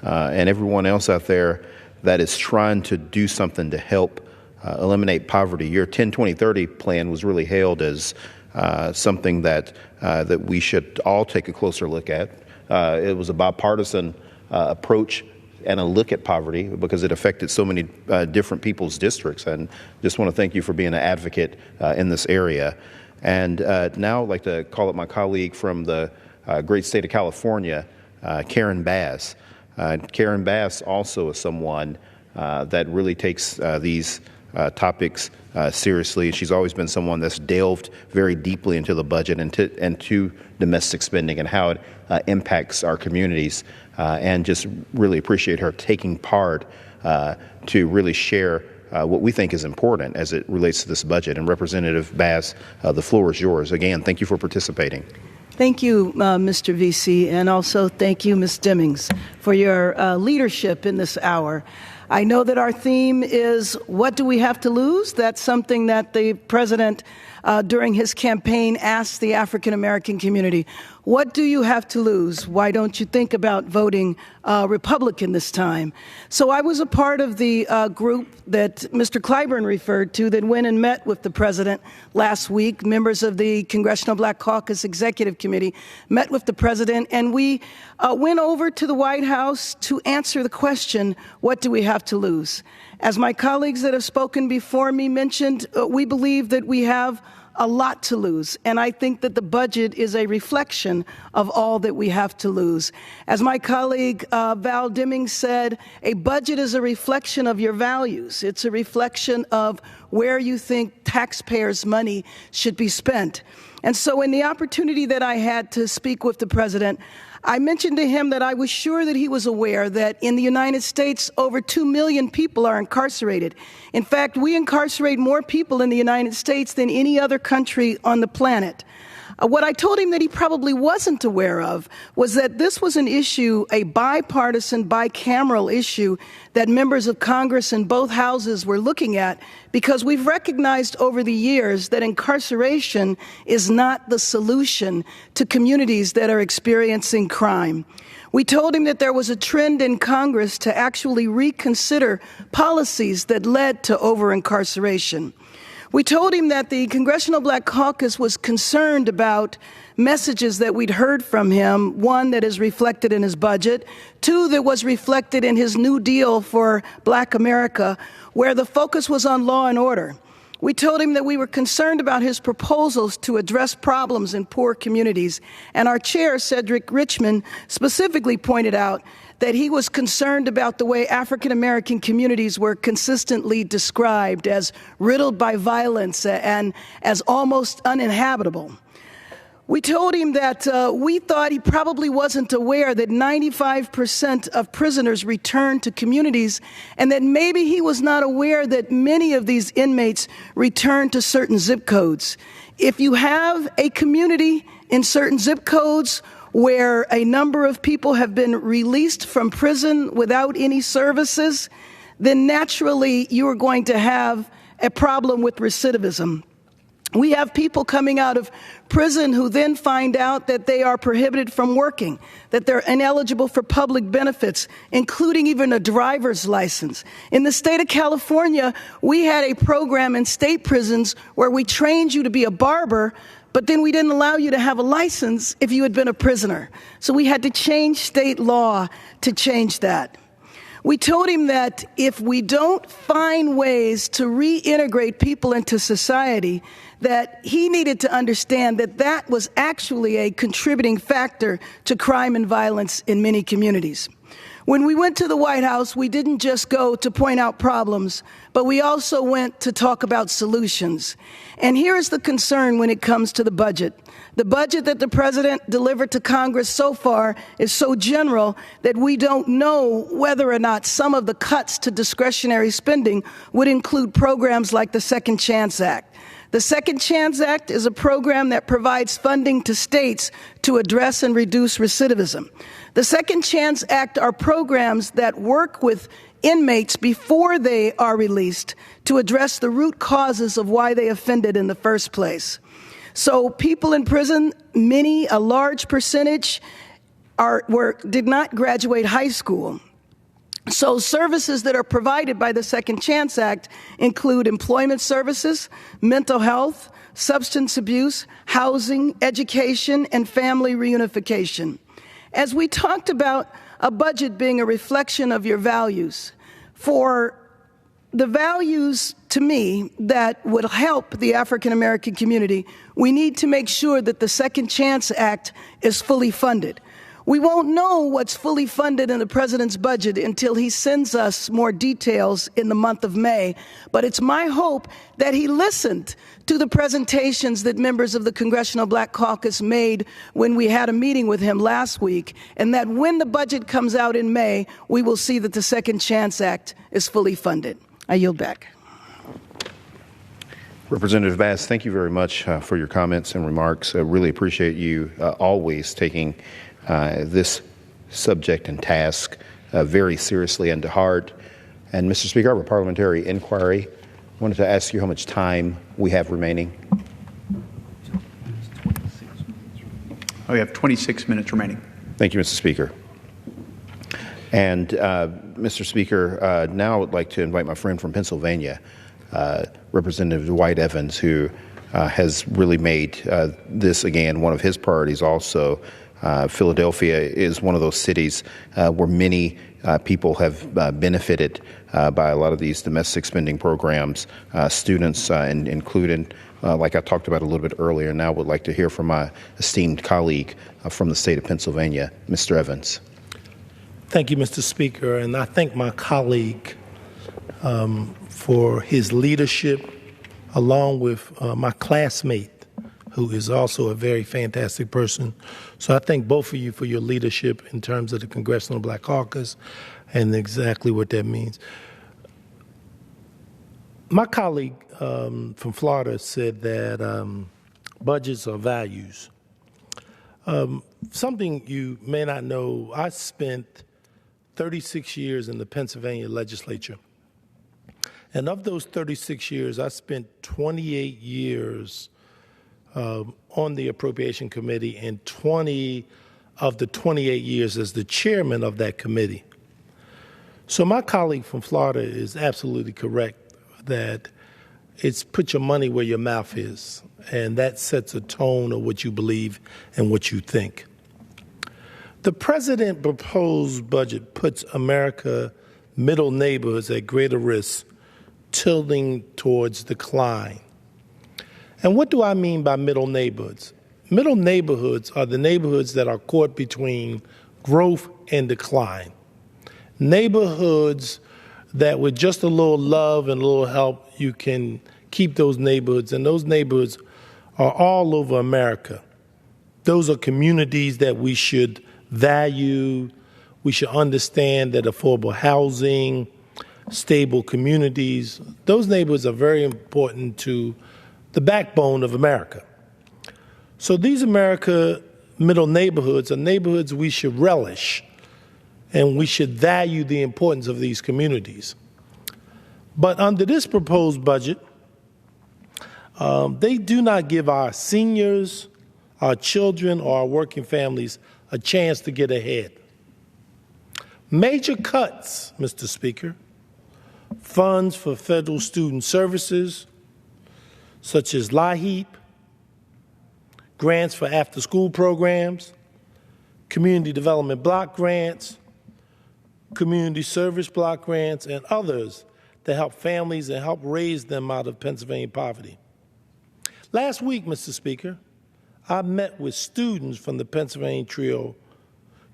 and everyone else out there that is trying to do something to help eliminate poverty. Your 10-20-30 plan was really hailed as something that we should all take a closer look at. It was a bipartisan approach and a look at poverty because it affected so many different people's districts. And just want to thank you for being an advocate in this area. And now I'd like to call up my colleague from the great state of California, Karen Bass. Karen Bass also is someone that really takes these topics seriously. She's always been someone that's delved very deeply into the budget and to domestic spending and how it impacts our communities, and just really appreciate her taking part to really share what we think is important as it relates to this budget. And Representative Bass, the floor is yours. Again, thank you for participating. Thank you, Mr. VC, and also thank you, Ms. Dimmings, for your leadership in this hour. I know that our theme is, what do we have to lose? That's something that the president, during his campaign, asked the African-American community. What do you have to lose? Why don't you think about voting Republican this time? So I was a part of the group that Mr. Clyburn referred to that went and met with the president last week. Members of the Congressional Black Caucus Executive Committee met with the president, and we went over to the White House to answer the question, what do we have to lose? As my colleagues that have spoken before me mentioned, we believe that we have a lot to lose, and I think that the budget is a reflection of all that we have to lose. As my colleague Val Deming said, a budget is a reflection of your values. It's a reflection of where you think taxpayers' money should be spent. And so in the opportunity that I had to speak with the president, I mentioned to him that I was sure that he was aware that in the United States, over 2 million people are incarcerated. In fact, we incarcerate more people in the United States than any other country on the planet. What I told him that he probably wasn't aware of was that this was an issue, a bipartisan, bicameral issue that members of Congress in both houses were looking at, because we've recognized over the years that incarceration is not the solution to communities that are experiencing crime. We told him that there was a trend in Congress to actually reconsider policies that led to over-incarceration. We told him that the Congressional Black Caucus was concerned about messages that we'd heard from him, one that is reflected in his budget, two that was reflected in his New Deal for Black America, where the focus was on law and order. We told him that we were concerned about his proposals to address problems in poor communities, and our chair, Cedric Richmond, specifically pointed out that he was concerned about the way African-American communities were consistently described as riddled by violence and as almost uninhabitable. We told him that we thought he probably wasn't aware that 95% of prisoners return to communities, and that maybe he was not aware that many of these inmates return to certain zip codes. If you have a community in certain zip codes where a number of people have been released from prison without any services, then naturally you are going to have a problem with recidivism. We have people coming out of prison who then find out that they are prohibited from working, that they're ineligible for public benefits, including even a driver's license. In the state of California, we had a program in state prisons where we trained you to be a barber, but then we didn't allow you to have a license if you had been a prisoner. So we had to change state law to change that. We told him that if we don't find ways to reintegrate people into society, that he needed to understand that that was actually a contributing factor to crime and violence in many communities. When we went to the White House, we didn't just go to point out problems, but we also went to talk about solutions. And here is the concern when it comes to the budget. The budget that the president delivered to Congress so far is so general that we don't know whether or not some of the cuts to discretionary spending would include programs like the Second Chance Act. The Second Chance Act is a program that provides funding to states to address and reduce recidivism. The Second Chance Act are programs that work with inmates before they are released to address the root causes of why they offended in the first place. So people in prison, a large percentage, did not graduate high school. So services that are provided by the Second Chance Act include employment services, mental health, substance abuse, housing, education, and family reunification. As we talked about a budget being a reflection of your values, for the values to me that would help the African American community, we need to make sure that the Second Chance Act is fully funded. We won't know what's fully funded in the president's budget until he sends us more details in the month of May. But it's my hope that he listened to the presentations that members of the Congressional Black Caucus made when we had a meeting with him last week, and that when the budget comes out in May, we will see that the Second Chance Act is fully funded. I yield back. Representative Bass, thank you very much for your comments and remarks. I really appreciate you always taking this subject and task very seriously and to heart. And Mr. Speaker, I have a parliamentary inquiry. I wanted to ask you how much time we have remaining. We have 26 minutes remaining. Thank you, Mr. Speaker. And Mr. Speaker, now I would like to invite my friend from Pennsylvania, Representative Dwight Evans, who has really made this, again, one of his priorities also. Philadelphia is one of those cities where many people have benefited by a lot of these domestic spending programs, students included, like I talked about a little bit earlier. Now I would like to hear from my esteemed colleague from the state of Pennsylvania, Mr. Evans. Thank you, Mr. Speaker, and I thank my colleague for his leadership, along with my classmate, who is also a very fantastic person. So I thank both of you for your leadership in terms of the Congressional Black Caucus and exactly what that means. My colleague from Florida said that budgets are values. Something you may not know, I spent 36 years in the Pennsylvania legislature. And of those 36 years, I spent 28 years on the Appropriation Committee and 20 of the 28 years as the chairman of that committee. So my colleague from Florida is absolutely correct that it's put your money where your mouth is, and that sets a tone of what you believe and what you think. The president proposed budget puts America middle neighborhoods at greater risk, tilting towards decline. And what do I mean by middle neighborhoods? Middle neighborhoods are the neighborhoods that are caught between growth and decline. Neighborhoods that with just a little love and a little help, you can keep those neighborhoods, and those neighborhoods are all over America. Those are communities that we should value. We should understand that affordable housing, stable communities, those neighborhoods are very important to the backbone of America. So these America middle neighborhoods are neighborhoods we should relish, and we should value the importance of these communities. But under this proposed budget, they do not give our seniors, our children, or our working families a chance to get ahead. Major cuts, Mr. Speaker, funds for federal student services, such as LIHEAP, grants for after-school programs, community development block grants, community service block grants, and others to help families and help raise them out of Pennsylvania poverty. Last week, Mr. Speaker, I met with students from the Pennsylvania Trio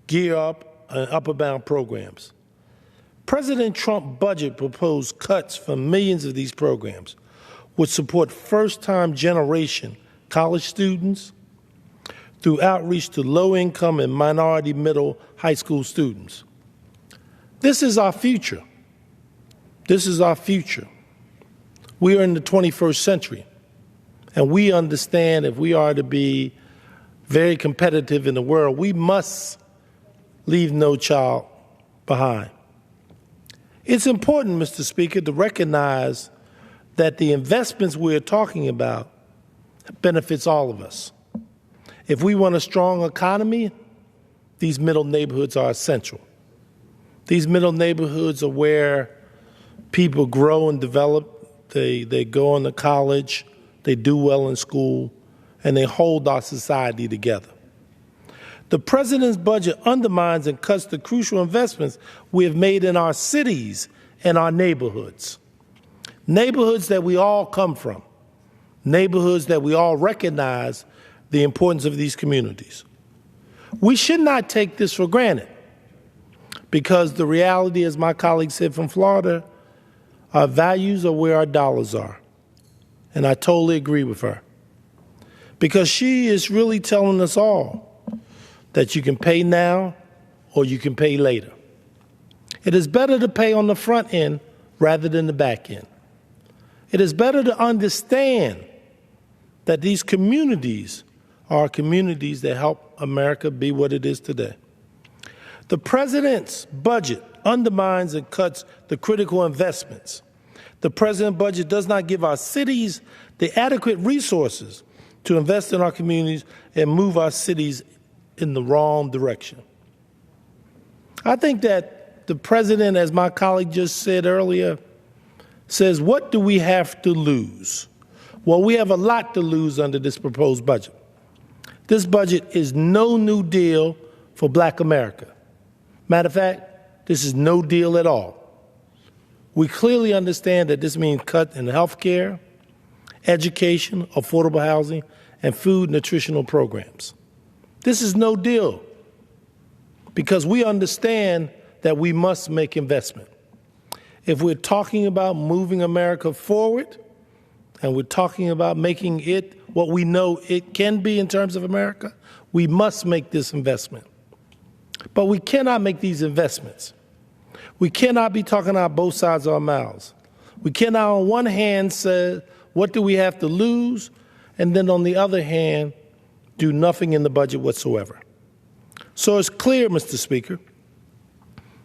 Gear Up and Upper Bound programs. President Trump's budget proposed cuts for millions of these programs, which support first-time generation college students through outreach to low-income and minority middle high school students. This is our future. This is our future. We are in the 21st century, and we understand if we are to be very competitive in the world, we must leave no child behind. It's important, Mr. Speaker, to recognize that the investments we're talking about benefits all of us. If we want a strong economy, these middle neighborhoods are essential. These middle neighborhoods are where people grow and develop. They go on to college, they do well in school, and they hold our society together. The president's budget undermines and cuts the crucial investments we have made in our cities and our neighborhoods. Neighborhoods that we all come from, neighborhoods that we all recognize the importance of these communities. We should not take this for granted because the reality, as my colleague said from Florida, our values are where our dollars are. And I totally agree with her. Because she is really telling us all that you can pay now or you can pay later. It is better to pay on the front end rather than the back end. It is better to understand that these communities are communities that help America be what it is today. The president's budget undermines and cuts the critical investments. The president's budget does not give our cities the adequate resources to invest in our communities and move our cities in the wrong direction. I think that the president, as my colleague just said earlier, says, what do we have to lose? Well, we have a lot to lose under this proposed budget. This budget is no new deal for Black America. Matter of fact, this is no deal at all. We clearly understand that this means cut in health care, education, affordable housing, and food nutritional programs. This is no deal because we understand that we must make investment. If we're talking about moving America forward and we're talking about making it what we know it can be in terms of America, we must make this investment. But we cannot make these investments. We cannot be talking out both sides of our mouths. We cannot on one hand say, what do we have to lose? And then on the other hand, do nothing in the budget whatsoever. So it's clear, Mr. Speaker,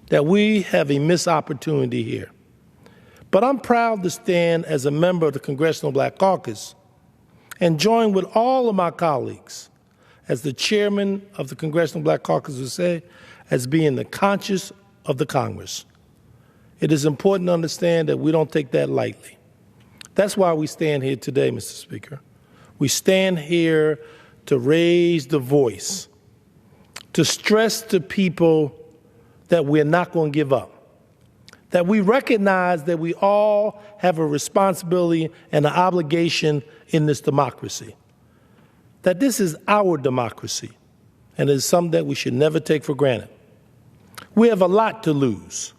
that we have a missed opportunity here. But I'm proud to stand as a member of the Congressional Black Caucus and join with all of my colleagues, as the chairman of the Congressional Black Caucus would say, as being the conscience of the Congress. It is important to understand that we don't take that lightly. That's why we stand here today, Mr. Speaker. We stand here to raise the voice, to stress to people that we're not going to give up, that we recognize that we all have a responsibility and an obligation in this democracy, that this is our democracy, and it is something that we should never take for granted. We have a lot to lose.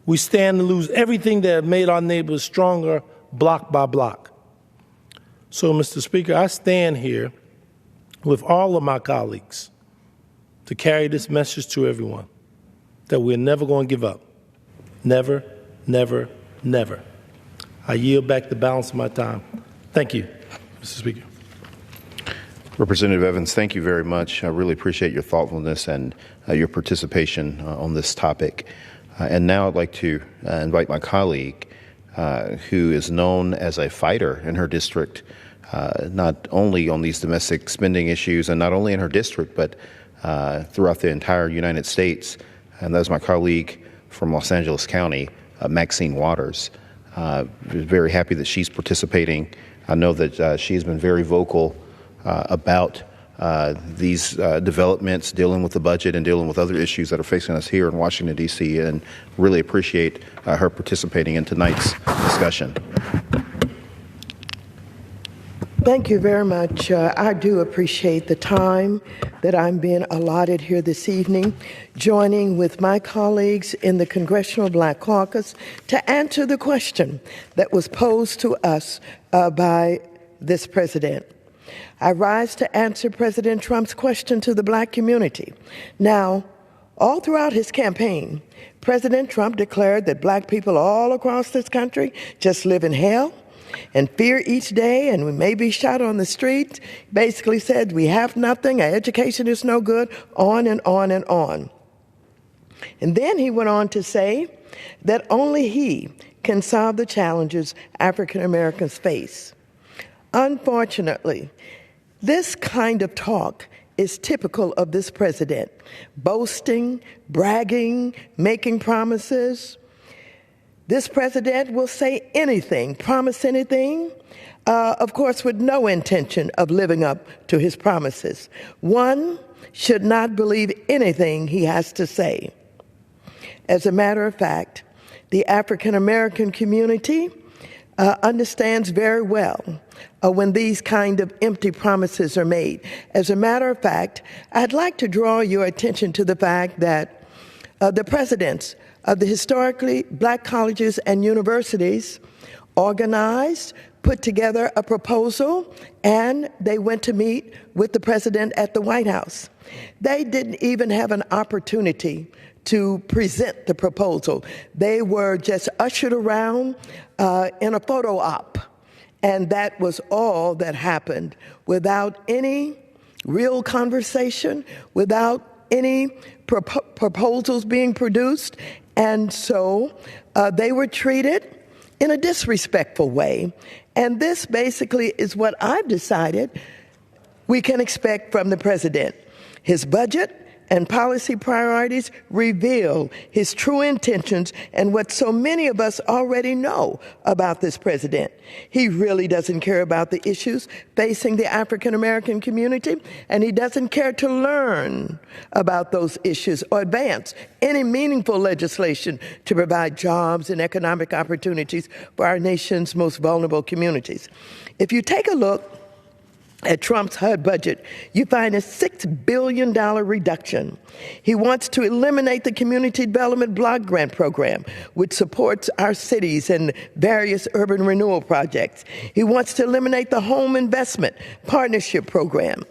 We stand to lose everything that have made our neighbors stronger block by block. So, Mr. Speaker, I stand here with all of my colleagues to carry this message to everyone, that we're never going to give up. Never, never, never. I yield back the balance of my time. Thank you, Mr. Speaker. Representative Evans, thank you very much. I really appreciate your thoughtfulness and your participation on this topic. And now I'd like to invite my colleague, who is known as a fighter in her district, not only on these domestic spending issues and not only in her district, but throughout the entire United States. And that is my colleague from Los Angeles County, Maxine Waters. Very happy that she's participating. I know that she's been very vocal about these developments, dealing with the budget and dealing with other issues that are facing us here in Washington, D.C., and really appreciate her participating in tonight's discussion. Thank you very much. I do appreciate the time that I'm being allotted here this evening, joining with my colleagues in the Congressional Black Caucus to answer the question that was posed to us by this president. I rise to answer President Trump's question to the Black community. Now, all throughout his campaign, President Trump declared that Black people all across this country just live in hell and fear each day, and we may be shot on the street. Basically said we have nothing, our education is no good, on and on and on. And then he went on to say that only he can solve the challenges African Americans face. Unfortunately, this kind of talk is typical of this president: boasting, bragging, making promises. This president will say anything, promise anything, of course, with no intention of living up to his promises. One should not believe anything he has to say. As a matter of fact, the African American community understands very well when these kind of empty promises are made. As a matter of fact, I'd like to draw your attention to the fact that the presidents of the historically black colleges and universities organized, put together a proposal, and they went to meet with the president at the White House. They didn't even have an opportunity to present the proposal. They were just ushered around in a photo op, and that was all that happened, without any real conversation, without any proposals being produced. And so they were treated in a disrespectful way. And this basically is what I've decided we can expect from the president. His budget and policy priorities reveal his true intentions and what so many of us already know about this president. He really doesn't care about the issues facing the African American community, and he doesn't care to learn about those issues or advance any meaningful legislation to provide jobs and economic opportunities for our nation's most vulnerable communities. If you take a look at Trump's HUD budget, you find a $6 billion reduction. He wants to eliminate the Community Development Block Grant Program, which supports our cities and various urban renewal projects. He wants to eliminate the Home Investment Partnership Program.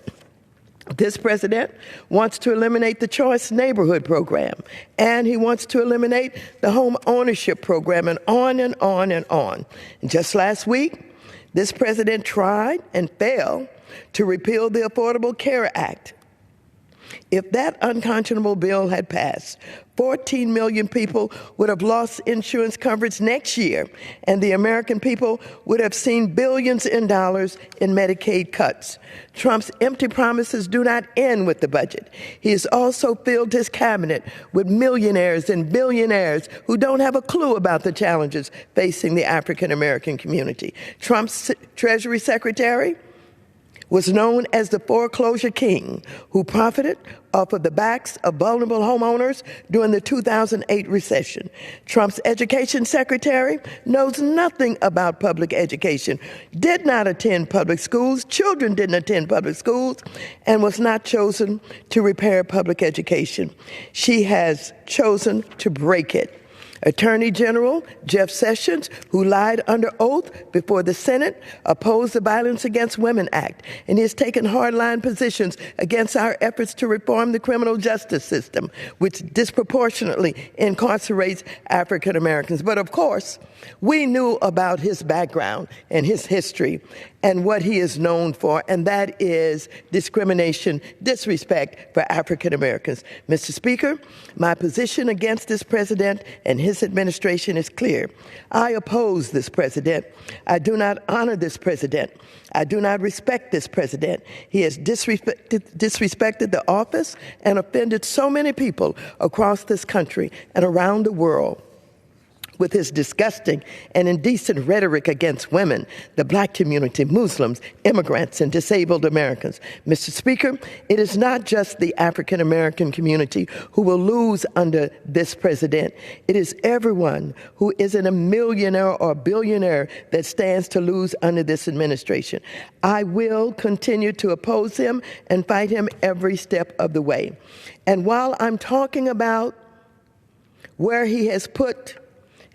This president wants to eliminate the Choice Neighborhood Program, and he wants to eliminate the Home Ownership Program, and on and on and on. And just last week, this president tried and failed to repeal the Affordable Care Act. If that unconscionable bill had passed, 14 million people would have lost insurance coverage next year, and the American people would have seen billions in dollars in Medicaid cuts. Trump's empty promises do not end with the budget. He has also filled his cabinet with millionaires and billionaires who don't have a clue about the challenges facing the African American community. Trump's Treasury Secretary was known as the foreclosure king, who profited off of the backs of vulnerable homeowners during the 2008 recession. Trump's education secretary knows nothing about public education, did not attend public schools, children didn't attend public schools, and was not chosen to repair public education. She has chosen to break it. Attorney General Jeff Sessions, who lied under oath before the Senate, opposed the Violence Against Women Act, and he has taken hardline positions against our efforts to reform the criminal justice system, which disproportionately incarcerates African Americans. But of course, we knew about his background and his history and what he is known for, and that is discrimination, disrespect for African Americans. Mr. Speaker, my position against this president and his administration is clear. I oppose this president. I do not honor this president. I do not respect this president. He has disrespected the office and offended so many people across this country and around the world with his disgusting and indecent rhetoric against women, the black community, Muslims, immigrants, and disabled Americans. Mr. Speaker, it is not just the African American community who will lose under this president. It is everyone who isn't a millionaire or billionaire that stands to lose under this administration. I will continue to oppose him and fight him every step of the way. And while I'm talking about where he has put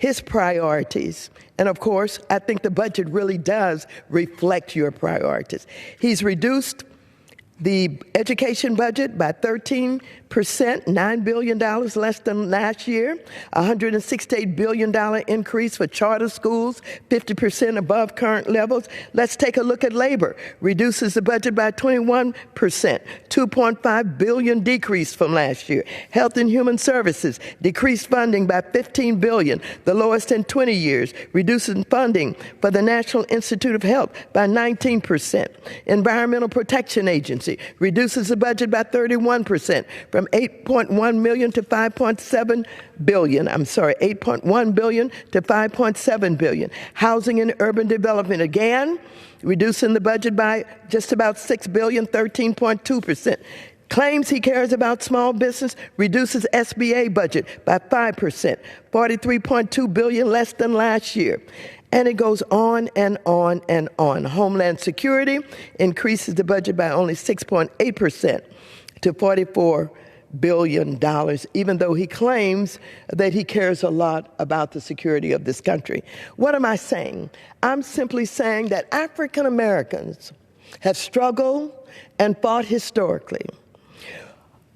his priorities, and of course, I think the budget really does reflect your priorities. He's reduced the education budget by $13 $9 billion less than last year. $168 billion increase for charter schools, 50% above current levels. Let's take a look at labor. Reduces the budget by 21%, $2.5 billion decrease from last year. Health and Human Services decreased funding by $15 billion, the lowest in 20 years. Reducing funding for the National Institute of Health by 19%. Environmental Protection Agency reduces the budget by 31%, from $8.1 million to $5.7 billion. I'm sorry, $8.1 billion to $5.7 billion. Housing and Urban Development, again, reducing the budget by just about $6 billion, 13.2%. Claims he cares about small business, reduces SBA budget by 5%, $43.2 billion less than last year. And it goes on and on and on. Homeland Security increases the budget by only 6.8% to $44 billion, even though he claims that he cares a lot about the security of this country. What am I saying? I'm simply saying that African Americans have struggled and fought historically.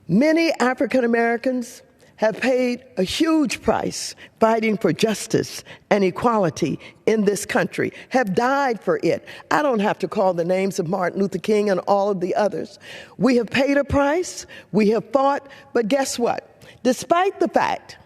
Many African Americans have paid a huge price fighting for justice and equality in this country, have died for it. I don't have to call the names of Martin Luther King and all of the others. We have paid a price, we have fought, but guess what? Despite the fact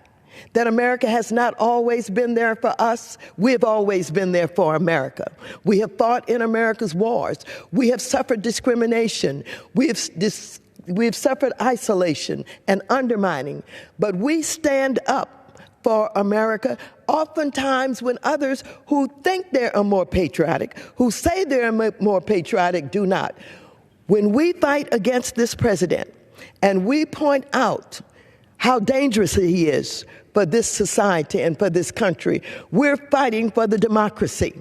that America has not always been there for us, we've always been there for America. We have fought in America's wars. We have suffered discrimination. We've suffered isolation and undermining, but we stand up for America oftentimes when others who think they're more patriotic, who say they're more patriotic, do not. When we fight against this president and we point out how dangerous he is for this society and for this country, we're fighting for the democracy.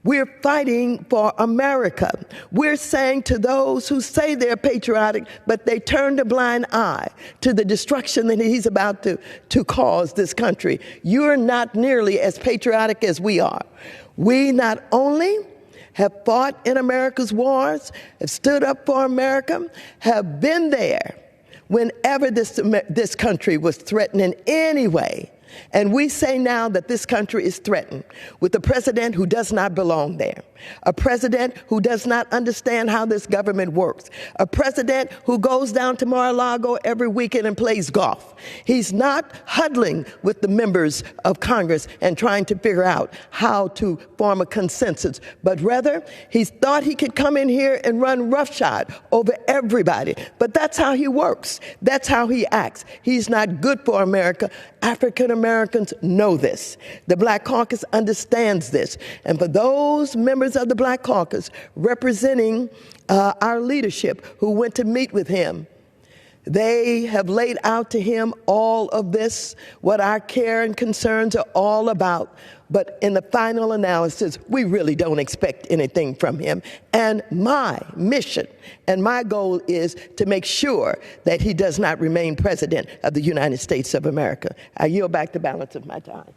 We're fighting for America. We're saying to those who say they're patriotic, but they turn a blind eye to the destruction that he's about to cause this country. You're not nearly as patriotic as we are. We not only have fought in America's wars, have stood up for America, have been there whenever this country was threatened in any way. And we say now that this country is threatened with a president who does not belong there, a president who does not understand how this government works, a president who goes down to Mar-a-Lago every weekend and plays golf. He's not huddling with the members of Congress and trying to figure out how to form a consensus, but rather he's thought he could come in here and run roughshod over everybody. But that's how he works. That's how he acts. He's not good for America. African Americans know this. The Black Caucus understands this. And for those members of the Black Caucus representing our leadership who went to meet with him, they have laid out to him all of this, what our care and concerns are all about. But in the final analysis, we really don't expect anything from him. And my mission and my goal is to make sure that he does not remain president of the United States of America. I yield back the balance of my time.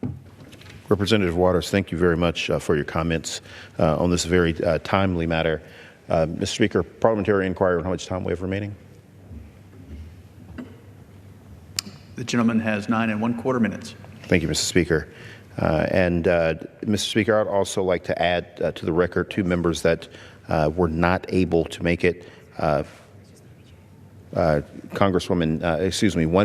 Representative Waters, thank you very much for your comments on this very timely matter. Mr. Speaker, parliamentary inquiry on how much time we have remaining. The gentleman has 9 1/4 minutes. Thank you, Mr. Speaker. Mr. Speaker, I'd also like to add to the record 2 members that were not able to make it. One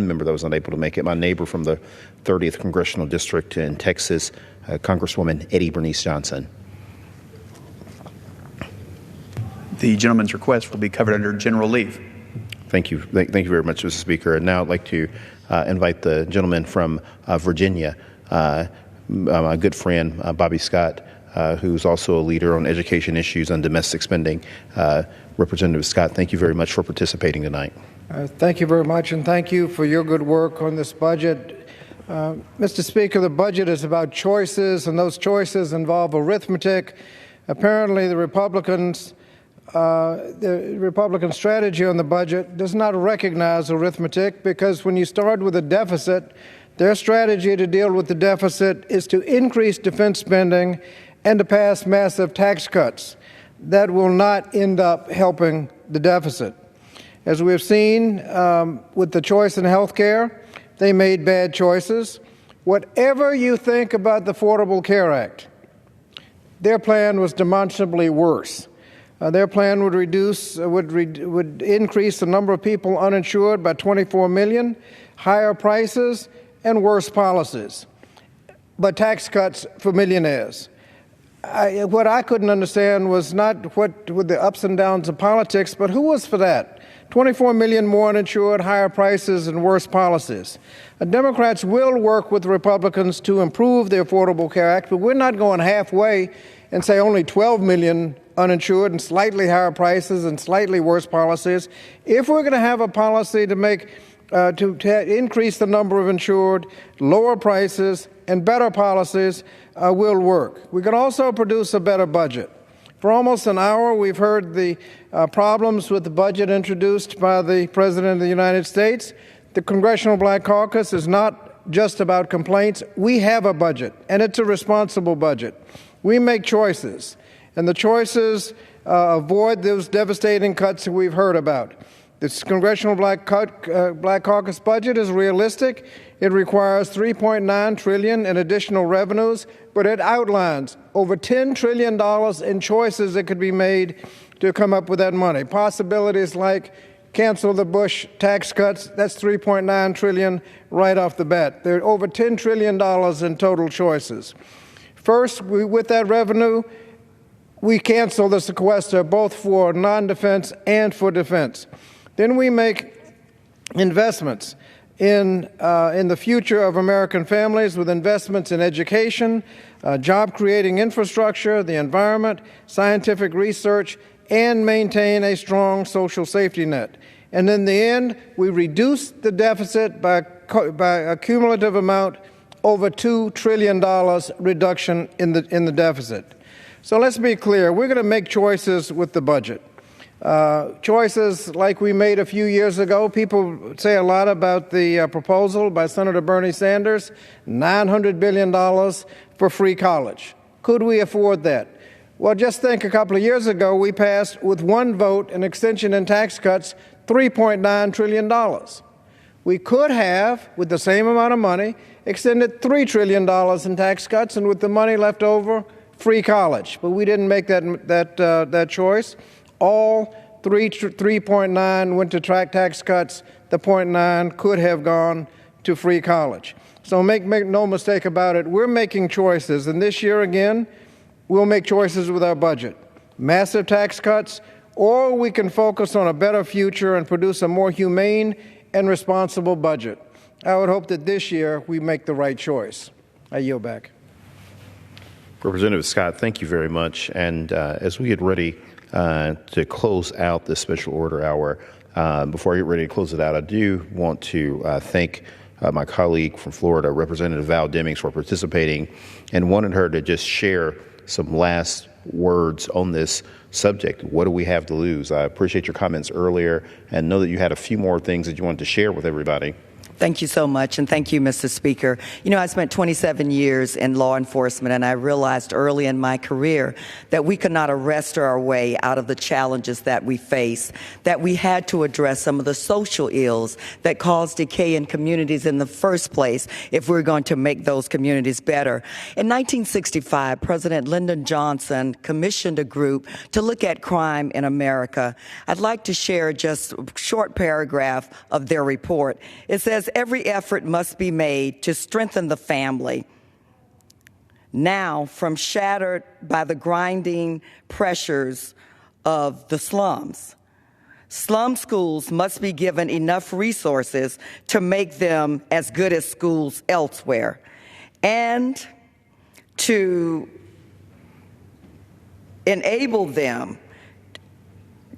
member that was unable to make it, my neighbor from the 30th Congressional District in Texas, Congresswoman Eddie Bernice Johnson. The gentleman's request will be covered under general leave. Thank you. Thank you very much, Mr. Speaker. And now I'd like to invite the gentleman from Virginia, my good friend, Bobby Scott, who's also a leader on education issues and domestic spending. Representative Scott, thank you very much for participating tonight. Thank you very much, and thank you for your good work on this budget. Mr. Speaker, the budget is about choices, and those choices involve arithmetic. Apparently, the Republican strategy on the budget does not recognize arithmetic, because when you start with a deficit, their strategy to deal with the deficit is to increase defense spending and to pass massive tax cuts that will not end up helping the deficit. As we have seen with the choice in health care, they made bad choices. Whatever you think about the Affordable Care Act, their plan was demonstrably worse. Their plan would increase the number of people uninsured by 24 million, higher prices, and worse policies, but tax cuts for millionaires. What I couldn't understand was not what were the ups and downs of politics, but who was for that? 24 million more uninsured, higher prices, and worse policies. Democrats will work with Republicans to improve the Affordable Care Act, but we're not going halfway and say only 12 million uninsured and slightly higher prices and slightly worse policies. If we're going to have a policy to make to increase the number of insured, lower prices, and better policies, will work. We can also produce a better budget. For almost an hour, we've heard the problems with the budget introduced by the President of the United States. The Congressional Black Caucus is not just about complaints. We have a budget, and it's a responsible budget. We make choices, and the choices avoid those devastating cuts that we've heard about. This Congressional Black Caucus budget is realistic. It requires $3.9 trillion in additional revenues, but it outlines over $10 trillion in choices that could be made to come up with that money. Possibilities like cancel the Bush tax cuts, that's $3.9 trillion right off the bat. There are over $10 trillion in total choices. First, with that revenue, we cancel the sequester both for non-defense and for defense. Then we make investments in the future of American families with investments in education, job-creating infrastructure, the environment, scientific research, and maintain a strong social safety net. And in the end, we reduce the deficit by a cumulative amount over $2 trillion reduction in the deficit. So let's be clear. We're going to make choices with the budget. Choices like we made a few years ago. People say a lot about the proposal by Senator Bernie Sanders, $900 billion for free college. Could we afford that? Well, just think a couple of years ago, we passed with one vote an extension in tax cuts, $3.9 trillion. We could have, with the same amount of money, extended $3 trillion in tax cuts, and with the money left over, free college. But we didn't make that choice. All 3.9 went to tax cuts. The 0.9 could have gone to free college. So make no mistake about it, we're making choices. And this year, again, we'll make choices with our budget. Massive tax cuts, or we can focus on a better future and produce a more humane and responsible budget. I would hope that this year we make the right choice. I yield back. Representative Scott, thank you very much. And as we get ready to close out this special order hour, before I get ready to close it out, I do want to thank my colleague from Florida, Representative Val Demings, for participating, and wanted her to just share some last words on this subject. What do we have to lose? I appreciate your comments earlier and know that you had a few more things that you wanted to share with everybody. Thank you so much, and thank you, Mr. Speaker. You know, I spent 27 years in law enforcement, and I realized early in my career that we could not arrest our way out of the challenges that we face, that we had to address some of the social ills that cause decay in communities in the first place if we're going to make those communities better. In 1965, President Lyndon Johnson commissioned a group to look at crime in America. I'd like to share just a short paragraph of their report. It says, every effort must be made to strengthen the family. Now, from shattered by the grinding pressures of the slums. Slum schools must be given enough resources to make them as good as schools elsewhere, and to enable them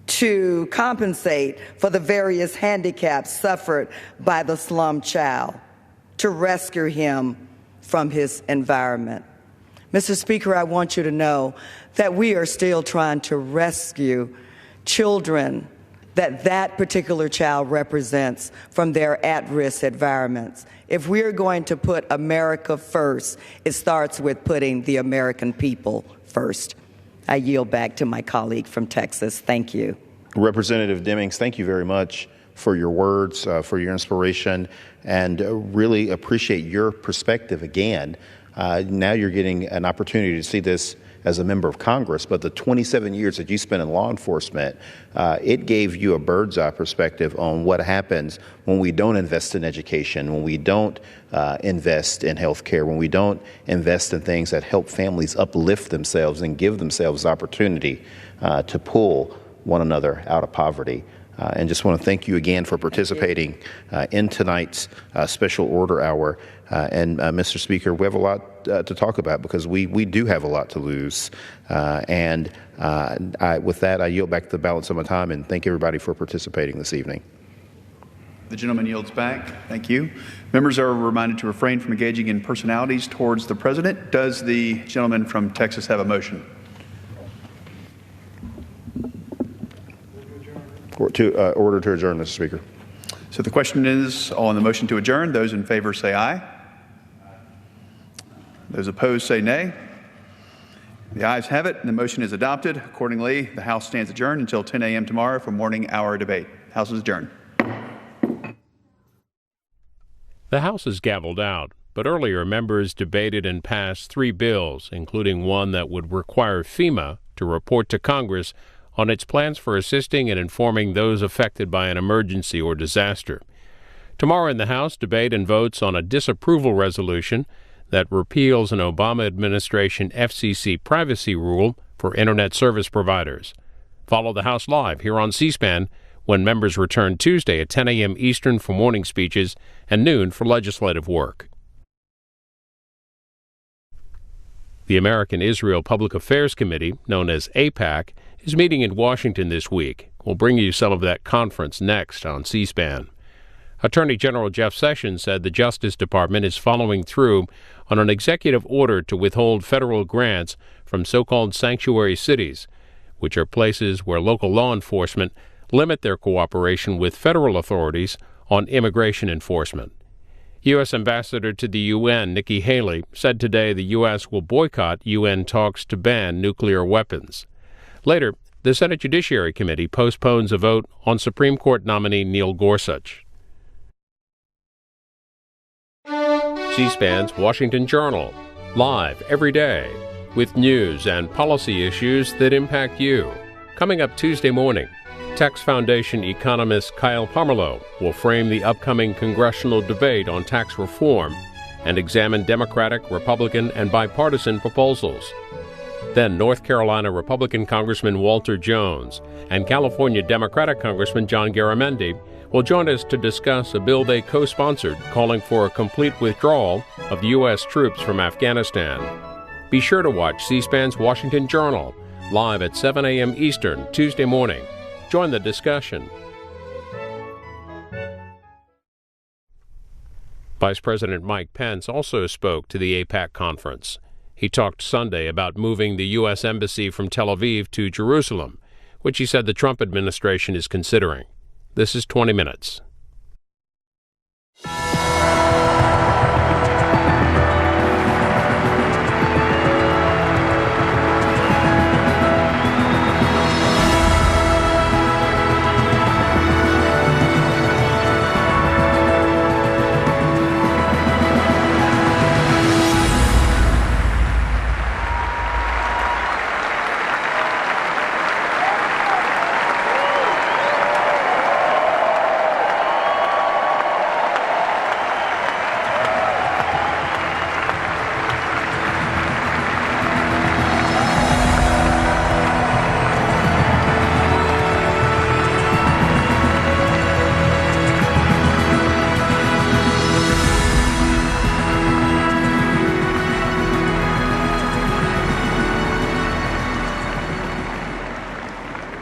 to compensate for the various handicaps suffered by the slum child, to rescue him from his environment. Mr. Speaker, I want you to know that we are still trying to rescue children that particular child represents from their at-risk environments. If we're going to put America first, it starts with putting the American people first. I yield back to my colleague from Texas. Thank you. Representative Demings, thank you very much for your words, for your inspiration, and really appreciate your perspective again. Now you're getting an opportunity to see this as a member of Congress, but the 27 years that you spent in law enforcement, it gave you a bird's eye perspective on what happens when we don't invest in education, when we don't invest in health care, when we don't invest in things that help families uplift themselves and give themselves opportunity to pull one another out of poverty. And just want to thank you again for participating in tonight's special order hour. And Mr. Speaker, we have a lot to talk about because we do have a lot to lose. With that, I yield back the balance of my time and thank everybody for participating this evening. The gentleman yields back. Thank you. Members are reminded to refrain from engaging in personalities towards the president. Does the gentleman from Texas have a motion? Order to adjourn, Mr. Speaker. So the question is on the motion to adjourn. Those in favor say aye. Those opposed say nay. The ayes have it, and the motion is adopted. Accordingly, the House stands adjourned until 10 a.m. tomorrow for morning hour debate. House is adjourned. The House is gavelled out, but earlier members debated and passed 3 bills, including one that would require FEMA to report to Congress on its plans for assisting and informing those affected by an emergency or disaster. Tomorrow in the House, debate and votes on a disapproval resolution that repeals an Obama administration FCC privacy rule for Internet service providers. Follow the House live here on C-SPAN when members return Tuesday at 10 a.m. Eastern for morning speeches and noon for legislative work. The American-Israel Public Affairs Committee, known as AIPAC, is meeting in Washington this week. We'll bring you some of that conference next on C-SPAN. Attorney General Jeff Sessions said the Justice Department is following through on an executive order to withhold federal grants from so-called sanctuary cities, which are places where local law enforcement limit their cooperation with federal authorities on immigration enforcement. U.S. Ambassador to the UN, Nikki Haley, said today the U.S. will boycott UN talks to ban nuclear weapons. Later, the Senate Judiciary Committee postpones a vote on Supreme Court nominee Neil Gorsuch. C-SPAN's Washington Journal, live every day, with news and policy issues that impact you. Coming up Tuesday morning, Tax Foundation economist Kyle Pomerleau will frame the upcoming congressional debate on tax reform and examine Democratic, Republican, and bipartisan proposals. Then North Carolina Republican Congressman Walter Jones and California Democratic Congressman John Garamendi will join us to discuss a bill they co-sponsored calling for a complete withdrawal of U.S. troops from Afghanistan. Be sure to watch C-SPAN's Washington Journal, live at 7 a.m. Eastern, Tuesday morning. Join the discussion. Vice President Mike Pence also spoke to the AIPAC conference. He talked Sunday about moving the U.S. Embassy from Tel Aviv to Jerusalem, which he said the Trump administration is considering. This is 20 Minutes.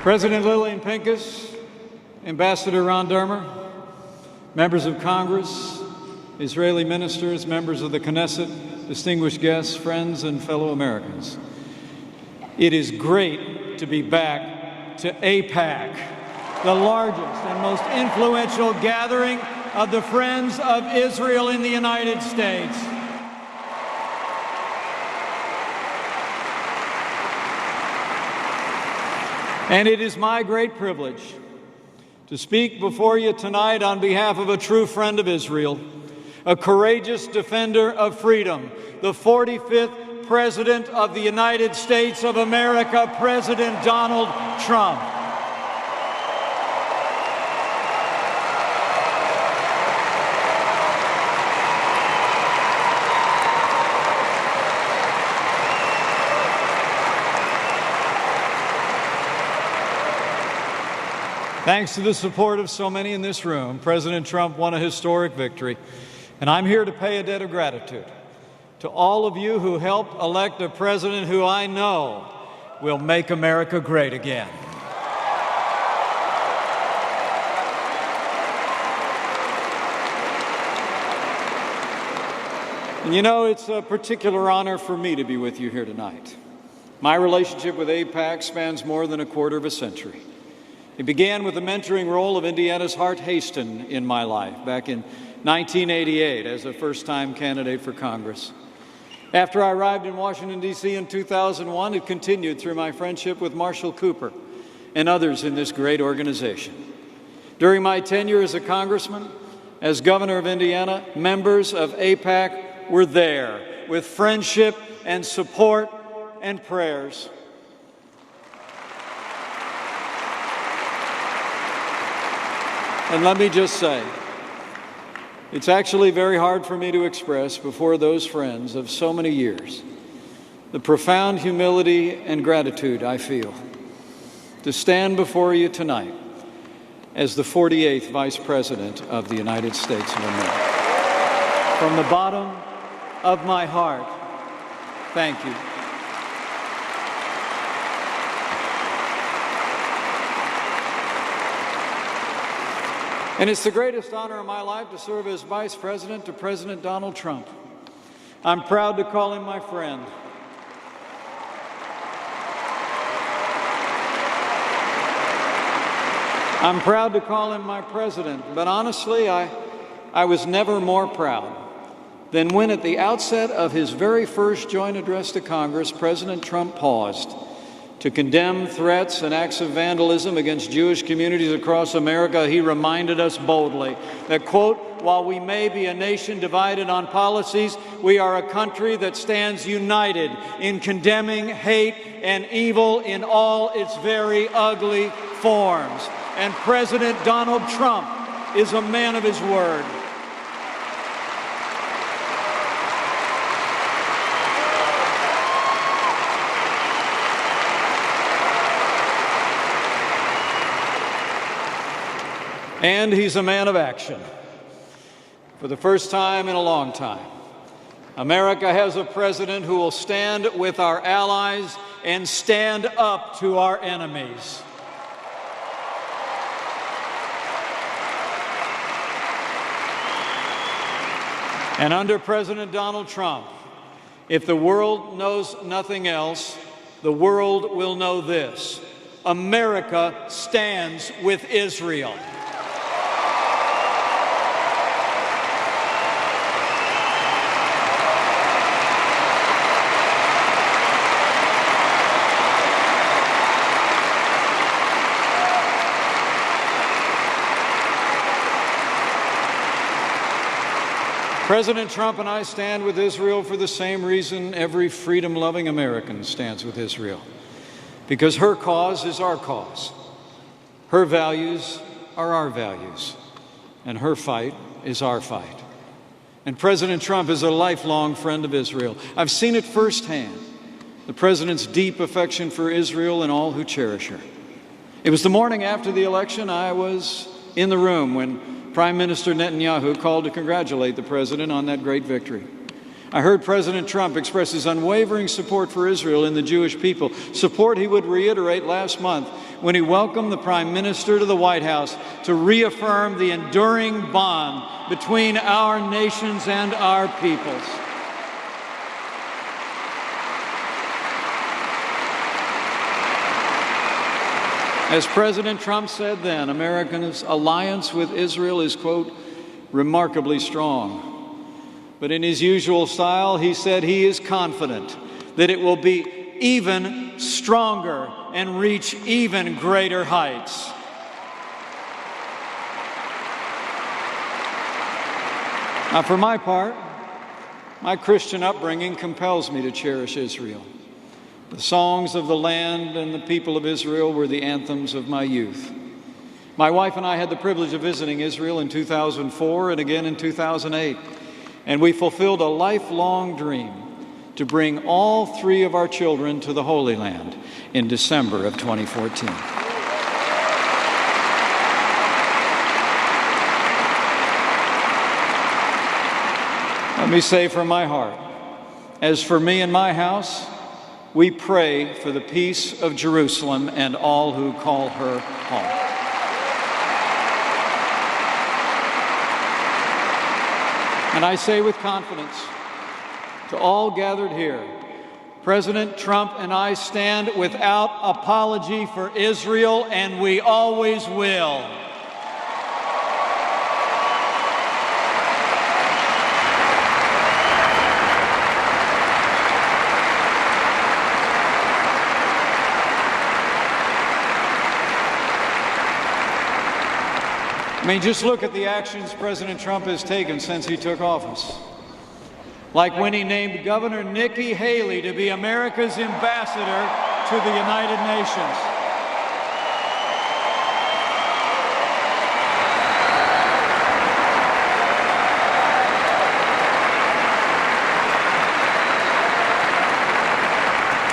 President Lillian Pincus, Ambassador Ron Dermer, members of Congress, Israeli ministers, members of the Knesset, distinguished guests, friends, and fellow Americans. It is great to be back to AIPAC, the largest and most influential gathering of the Friends of Israel in the United States. And it is my great privilege to speak before you tonight on behalf of a true friend of Israel, a courageous defender of freedom, the 45th President of the United States of America, President Donald Trump. Thanks to the support of so many in this room, President Trump won a historic victory, and I'm here to pay a debt of gratitude to all of you who helped elect a president who I know will make America great again. And you know, it's a particular honor for me to be with you here tonight. My relationship with AIPAC spans more than a quarter of a century. It began with the mentoring role of Indiana's Hart Haston in my life back in 1988 as a first-time candidate for Congress. After I arrived in Washington, D.C. in 2001, it continued through my friendship with Marshall Cooper and others in this great organization. During my tenure as a congressman, as governor of Indiana, members of AIPAC were there with friendship and support and prayers. And let me just say, it's actually very hard for me to express before those friends of so many years the profound humility and gratitude I feel to stand before you tonight as the 48th Vice President of the United States of America. From the bottom of my heart, thank you. And it's the greatest honor of my life to serve as Vice President to President Donald Trump. I'm proud to call him my friend. I'm proud to call him my president, but honestly, I was never more proud than when at the outset of his very first joint address to Congress, President Trump paused to condemn threats and acts of vandalism against Jewish communities across America. He reminded us boldly that, quote, while we may be a nation divided on policies, we are a country that stands united in condemning hate and evil in all its very ugly forms. And President Donald Trump is a man of his word. And he's a man of action. For the first time in a long time, America has a president who will stand with our allies and stand up to our enemies. And under President Donald Trump, if the world knows nothing else, the world will know this: America stands with Israel. President Trump and I stand with Israel for the same reason every freedom-loving American stands with Israel. Because her cause is our cause. Her values are our values. And her fight is our fight. And President Trump is a lifelong friend of Israel. I've seen it firsthand, the president's deep affection for Israel and all who cherish her. It was the morning after the election. I was in the room when Prime Minister Netanyahu called to congratulate the president on that great victory. I heard President Trump express his unwavering support for Israel and the Jewish people, support he would reiterate last month when he welcomed the Prime Minister to the White House to reaffirm the enduring bond between our nations and our peoples. As President Trump said then, America's alliance with Israel is, quote, remarkably strong. But in his usual style, he said he is confident that it will be even stronger and reach even greater heights. Now, for my part, my Christian upbringing compels me to cherish Israel. The songs of the land and the people of Israel were the anthems of my youth. My wife and I had the privilege of visiting Israel in 2004 and again in 2008, and we fulfilled a lifelong dream to bring all three of our children to the Holy Land in December of 2014. Let me say from my heart, as for me and my house, we pray for the peace of Jerusalem and all who call her home. And I say with confidence to all gathered here, President Trump and I stand without apology for Israel, and we always will. I mean, just look at the actions President Trump has taken since he took office. Like when he named Governor Nikki Haley to be America's ambassador to the United Nations.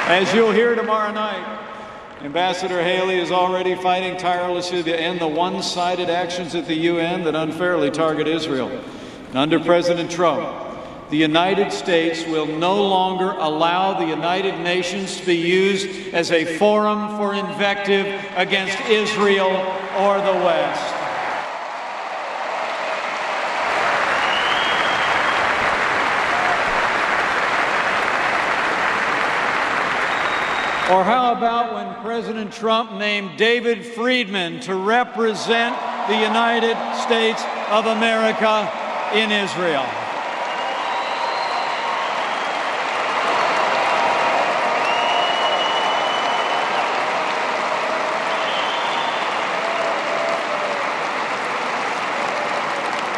As you'll hear tomorrow night, Ambassador Haley is already fighting tirelessly to end the one-sided actions at the UN that unfairly target Israel. And under President Trump, the United States will no longer allow the United Nations to be used as a forum for invective against Israel or the West. Or how about when President Trump named David Friedman to represent the United States of America in Israel?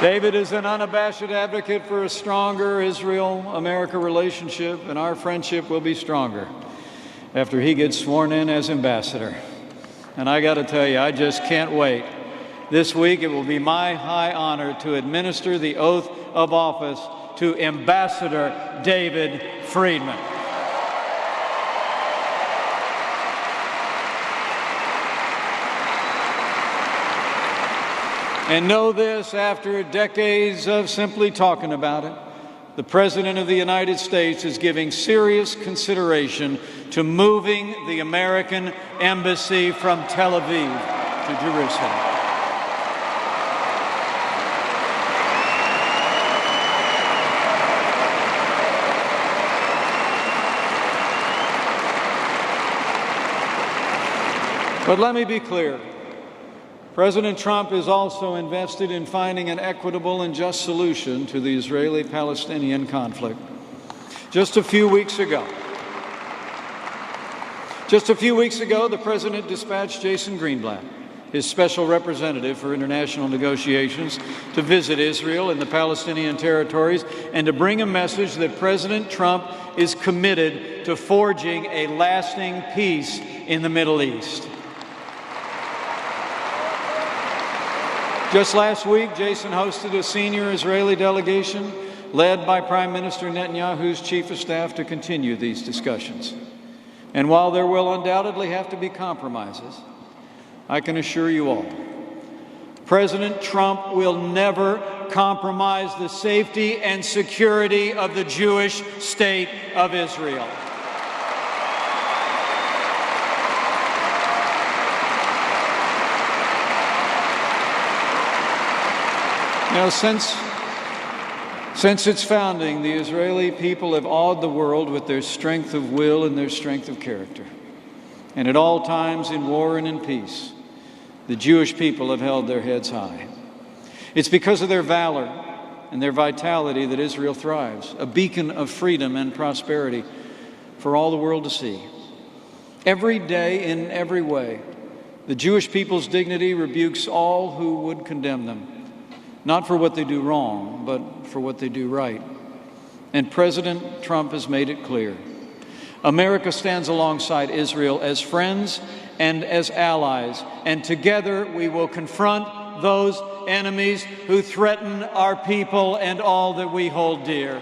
David is an unabashed advocate for a stronger Israel-America relationship, and our friendship will be stronger after he gets sworn in as ambassador. And I got to tell you, I just can't wait. This week it will be my high honor to administer the oath of office to Ambassador David Friedman. And know this, after decades of simply talking about it, the President of the United States is giving serious consideration to moving the American embassy from Tel Aviv to Jerusalem. But let me be clear. President Trump is also invested in finding an equitable and just solution to the Israeli-Palestinian conflict. Just a few weeks ago, the President dispatched Jason Greenblatt, his special representative for international negotiations, to visit Israel and the Palestinian territories and to bring a message that President Trump is committed to forging a lasting peace in the Middle East. Just last week, Jason hosted a senior Israeli delegation led by Prime Minister Netanyahu's chief of staff to continue these discussions. And while there will undoubtedly have to be compromises, I can assure you all, President Trump will never compromise the safety and security of the Jewish state of Israel. Now, since its founding, the Israeli people have awed the world with their strength of will and their strength of character. And at all times, in war and in peace, the Jewish people have held their heads high. It's because of their valor and their vitality that Israel thrives, a beacon of freedom and prosperity for all the world to see. Every day, in every way, the Jewish people's dignity rebukes all who would condemn them, not for what they do wrong, but for what they do right. And President Trump has made it clear. America stands alongside Israel as friends and as allies, and together we will confront those enemies who threaten our people and all that we hold dear.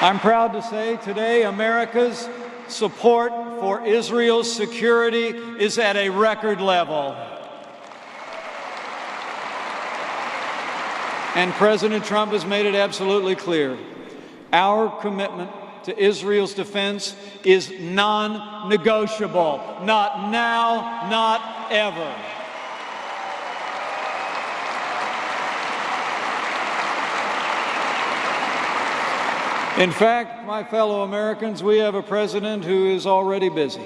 I'm proud to say today America's support for Israel's security is at a record level. And President Trump has made it absolutely clear. Our commitment to Israel's defense is non-negotiable. Not now, not ever. In fact, my fellow Americans, we have a president who is already busy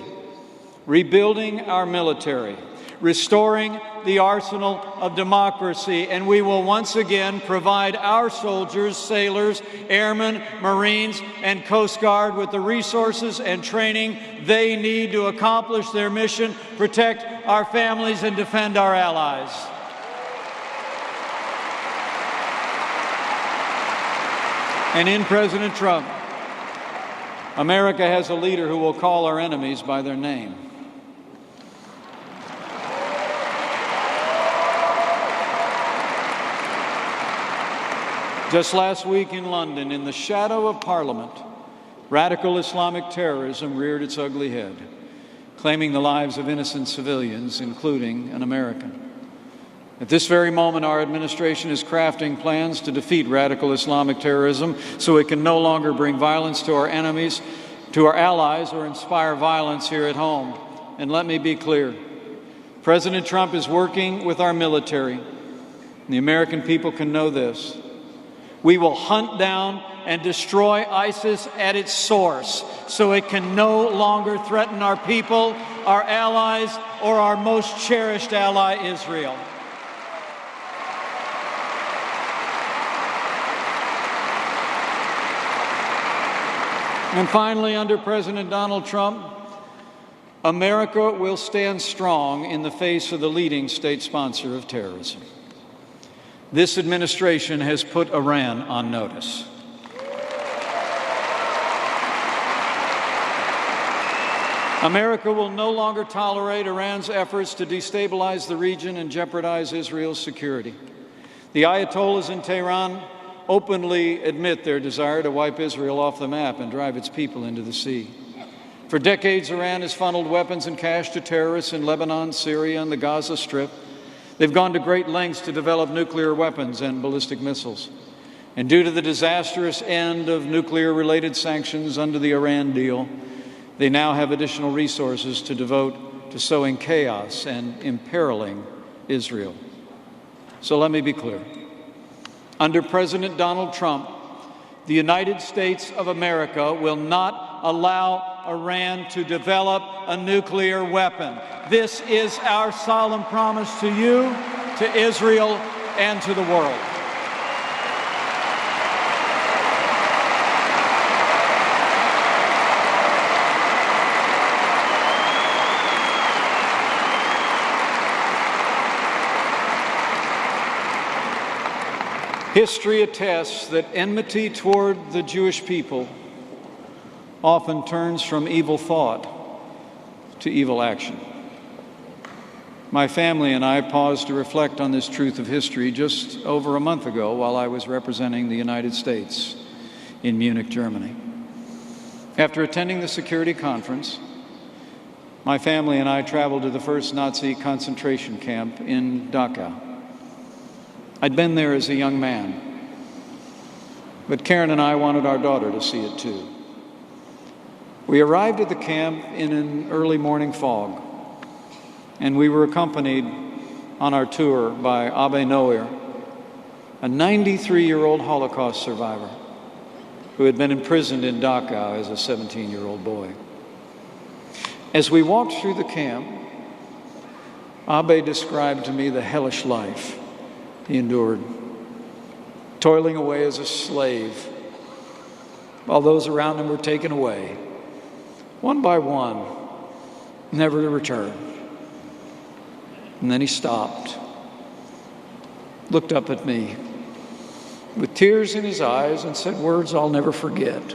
rebuilding our military, restoring the arsenal of democracy, and we will once again provide our soldiers, sailors, airmen, Marines, and Coast Guard with the resources and training they need to accomplish their mission, protect our families, and defend our allies. And in President Trump, America has a leader who will call our enemies by their name. Just last week in London, in the shadow of Parliament, radical Islamic terrorism reared its ugly head, claiming the lives of innocent civilians, including an American. At this very moment, our administration is crafting plans to defeat radical Islamic terrorism so it can no longer bring violence to our enemies, to our allies, or inspire violence here at home. And let me be clear, President Trump is working with our military, and the American people can know this. We will hunt down and destroy ISIS at its source so it can no longer threaten our people, our allies, or our most cherished ally, Israel. And finally, under President Donald Trump, America will stand strong in the face of the leading state sponsor of terrorism. This administration has put Iran on notice. America will no longer tolerate Iran's efforts to destabilize the region and jeopardize Israel's security. The Ayatollahs in Tehran openly admit their desire to wipe Israel off the map and drive its people into the sea. For decades, Iran has funneled weapons and cash to terrorists in Lebanon, Syria, and the Gaza Strip. They've gone to great lengths to develop nuclear weapons and ballistic missiles. And due to the disastrous end of nuclear-related sanctions under the Iran deal, they now have additional resources to devote to sowing chaos and imperiling Israel. So let me be clear. Under President Donald Trump, the United States of America will not allow Iran to develop a nuclear weapon. This is our solemn promise to you, to Israel, and to the world. History attests that enmity toward the Jewish people often turns from evil thought to evil action. My family and I paused to reflect on this truth of history just over a month ago while I was representing the United States in Munich, Germany. After attending the security conference, my family and I traveled to the first Nazi concentration camp in Dachau. I'd been there as a young man, but Karen and I wanted our daughter to see it too. We arrived at the camp in an early morning fog, and we were accompanied on our tour by Abbe Noer, a 93-year-old Holocaust survivor who had been imprisoned in Dachau as a 17-year-old boy. As we walked through the camp, Abbe described to me the hellish life he endured, toiling away as a slave, while those around him were taken away, one by one, never to return. And then he stopped, looked up at me with tears in his eyes, and said words I'll never forget.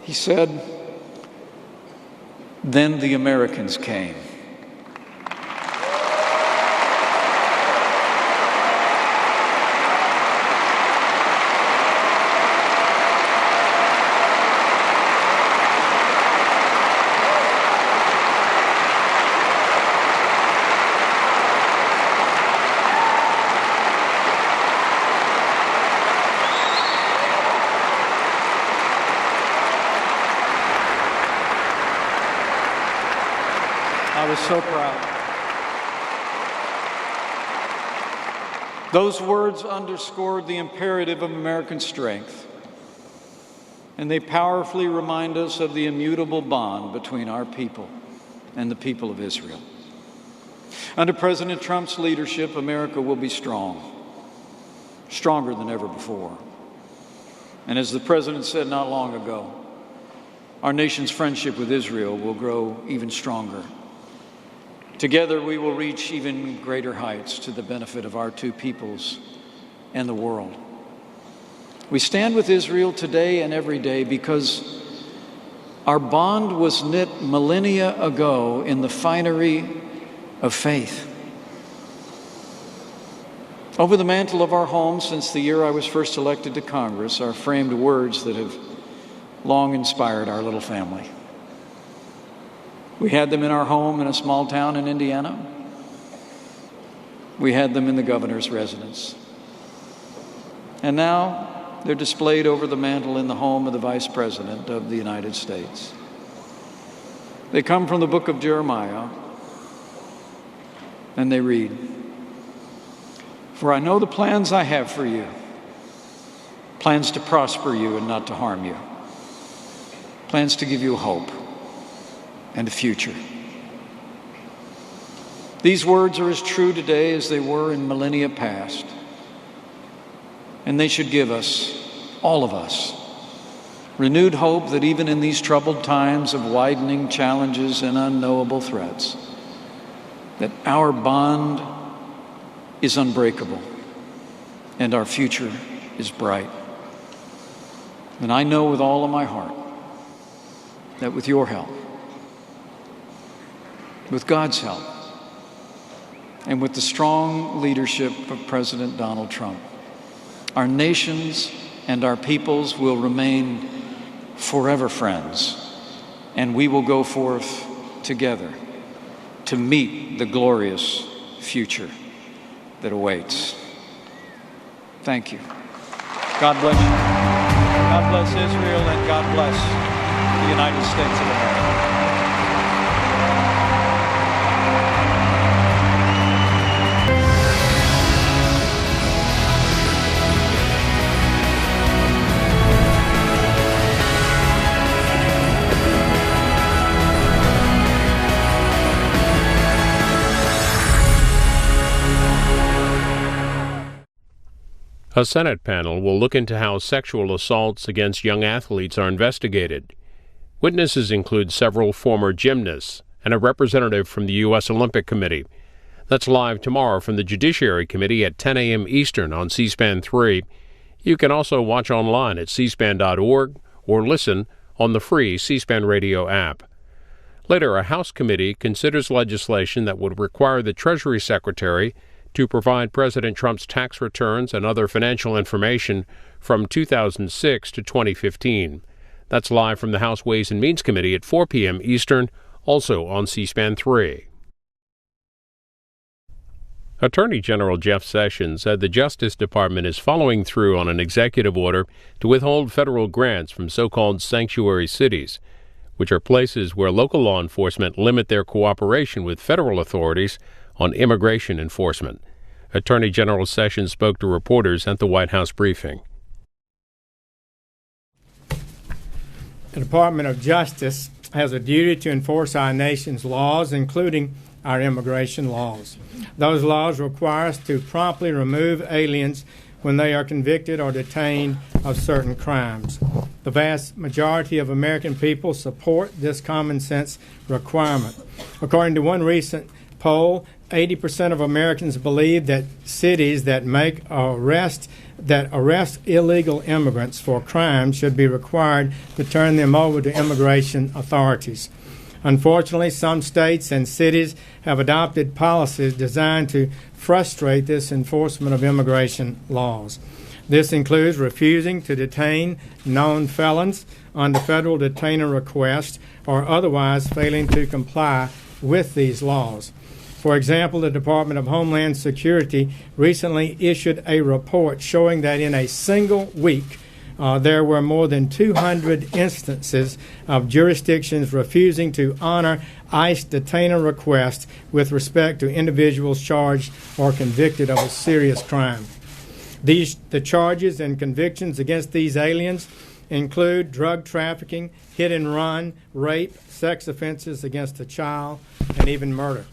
He said, "Then the Americans came." I was so proud. Those words underscored the imperative of American strength, and they powerfully remind us of the immutable bond between our people and the people of Israel. Under President Trump's leadership, America will be strong, stronger than ever before. And as the President said not long ago, our nation's friendship with Israel will grow even stronger. Together, we will reach even greater heights to the benefit of our two peoples and the world. We stand with Israel today and every day because our bond was knit millennia ago in the finery of faith. Over the mantle of our home since the year I was first elected to Congress are framed words that have long inspired our little family. We had them in our home in a small town in Indiana. We had them in the governor's residence. And now they're displayed over the mantle in the home of the Vice President of the United States. They come from the book of Jeremiah, and they read, "For I know the plans I have for you, plans to prosper you and not to harm you, plans to give you hope and a future." These words are as true today as they were in millennia past, and they should give us, all of us, renewed hope that even in these troubled times of widening challenges and unknowable threats, that our bond is unbreakable and our future is bright. And I know with all of my heart that with your help, with God's help, and with the strong leadership of President Donald Trump, our nations and our peoples will remain forever friends, and we will go forth together to meet the glorious future that awaits. Thank you. God bless you. God bless Israel, and God bless the United States of America. A Senate panel will look into how sexual assaults against young athletes are investigated. Witnesses include several former gymnasts and a representative from the U.S. Olympic Committee. That's live tomorrow from the Judiciary Committee at 10 a.m. Eastern on C-SPAN 3. You can also watch online at cspan.org or listen on the free C-SPAN radio app. Later, a House committee considers legislation that would require the Treasury Secretary to provide President Trump's tax returns and other financial information from 2006 to 2015. That's live from the House Ways and Means Committee at 4 p.m. Eastern, also on C-SPAN 3. Attorney General Jeff Sessions said the Justice Department is following through on an executive order to withhold federal grants from so-called sanctuary cities, which are places where local law enforcement limit their cooperation with federal authorities on immigration enforcement. Attorney General Sessions spoke to reporters at the White House briefing. The Department of Justice has a duty to enforce our nation's laws, including our immigration laws. Those laws require us to promptly remove aliens when they are convicted or detained of certain crimes. The vast majority of American people support this common sense requirement. According to one recent poll, 80% of Americans believe that cities that arrest illegal immigrants for crimes should be required to turn them over to immigration authorities. Unfortunately, some states and cities have adopted policies designed to frustrate this enforcement of immigration laws. This includes refusing to detain known felons under federal detainer request or otherwise failing to comply with these laws. For example, the Department of Homeland Security recently issued a report showing that in a single week, there were more than 200 instances of jurisdictions refusing to honor ICE detainer requests with respect to individuals charged or convicted of a serious crime. The charges and convictions against these aliens include drug trafficking, hit and run, rape, sex offenses against a child, and even murder.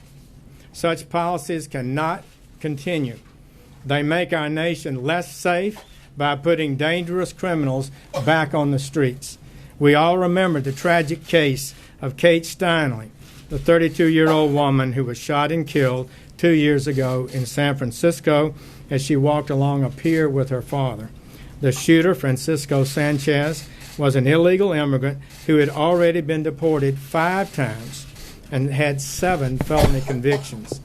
Such policies cannot continue. They make our nation less safe by putting dangerous criminals back on the streets. We all remember the tragic case of Kate Steinle, the 32-year-old woman who was shot and killed 2 years ago in San Francisco as she walked along a pier with her father. The shooter, Francisco Sanchez, was an illegal immigrant who had already been deported 5 times and had 7 felony convictions.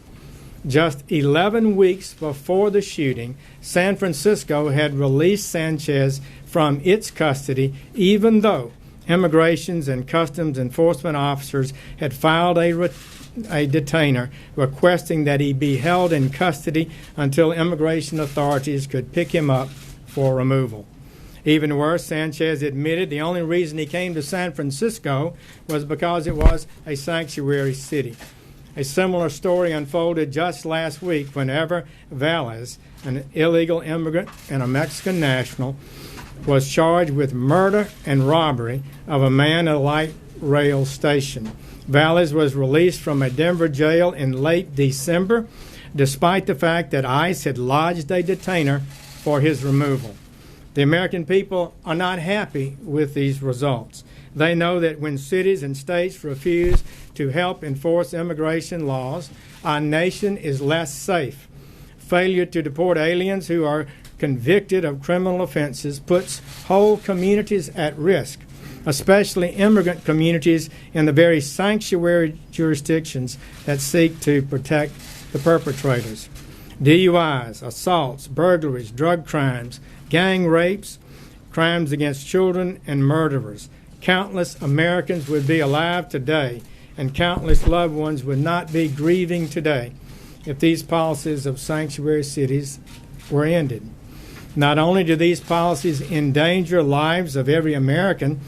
Just 11 weeks before the shooting, San Francisco had released Sanchez from its custody, even though Immigrations and Customs Enforcement officers had filed a detainer requesting that he be held in custody until immigration authorities could pick him up for removal. Even worse, Sanchez admitted the only reason he came to San Francisco was because it was a sanctuary city. A similar story unfolded just last week whenever Valles, an illegal immigrant and a Mexican national, was charged with murder and robbery of a man at a light rail station. Valles was released from a Denver jail in late December, despite the fact that ICE had lodged a detainer for his removal. The American people are not happy with these results. They know that when cities and states refuse to help enforce immigration laws, our nation is less safe. Failure to deport aliens who are convicted of criminal offenses puts whole communities at risk, especially immigrant communities in the very sanctuary jurisdictions that seek to protect the perpetrators. DUIs, assaults, burglaries, drug crimes, gang rapes, crimes against children, and murderers. Countless Americans would be alive today, and countless loved ones would not be grieving today if these policies of sanctuary cities were ended. Not only do these policies endanger lives of every American,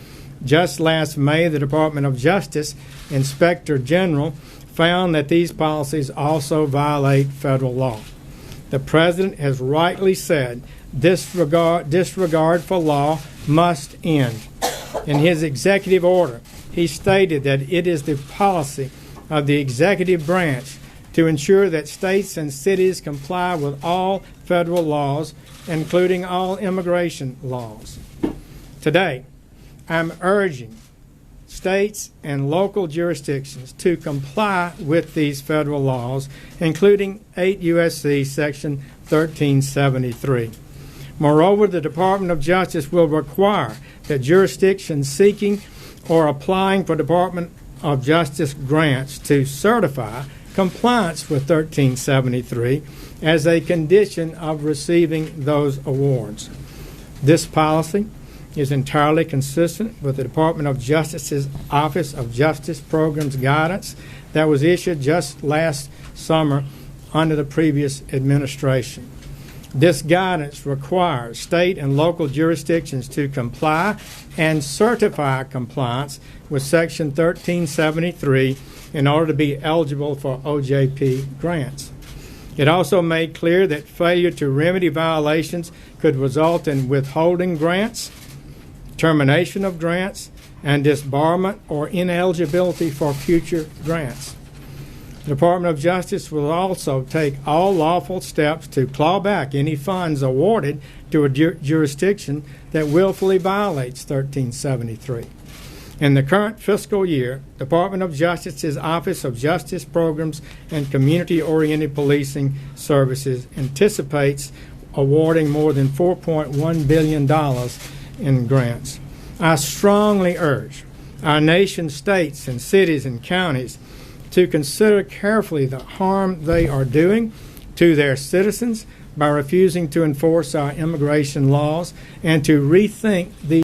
just last May, the Department of Justice Inspector General found that these policies also violate federal law. The President has rightly said disregard for law must end. In his executive order, he stated that it is the policy of the executive branch to ensure that states and cities comply with all federal laws, including all immigration laws. Today, I'm urging states and local jurisdictions to comply with these federal laws, including 8 U.S.C. Section 1373. Moreover, the Department of Justice will require that jurisdictions seeking or applying for Department of Justice grants to certify compliance with 1373 as a condition of receiving those awards. This policy is entirely consistent with the Department of Justice's Office of Justice Programs guidance that was issued just last summer under the previous administration. This guidance requires state and local jurisdictions to comply and certify compliance with Section 1373 in order to be eligible for OJP grants. It also made clear that failure to remedy violations could result in withholding grants, termination of grants, and disbarment or ineligibility for future grants. The Department of Justice will also take all lawful steps to claw back any funds awarded to a jurisdiction that willfully violates 1373. In the current fiscal year, Department of Justice's Office of Justice Programs and Community-Oriented Policing Services anticipates awarding more than $4.1 billion in grants. I strongly urge our nation's states and cities and counties to consider carefully the harm they are doing to their citizens by refusing to enforce our immigration laws and to rethink the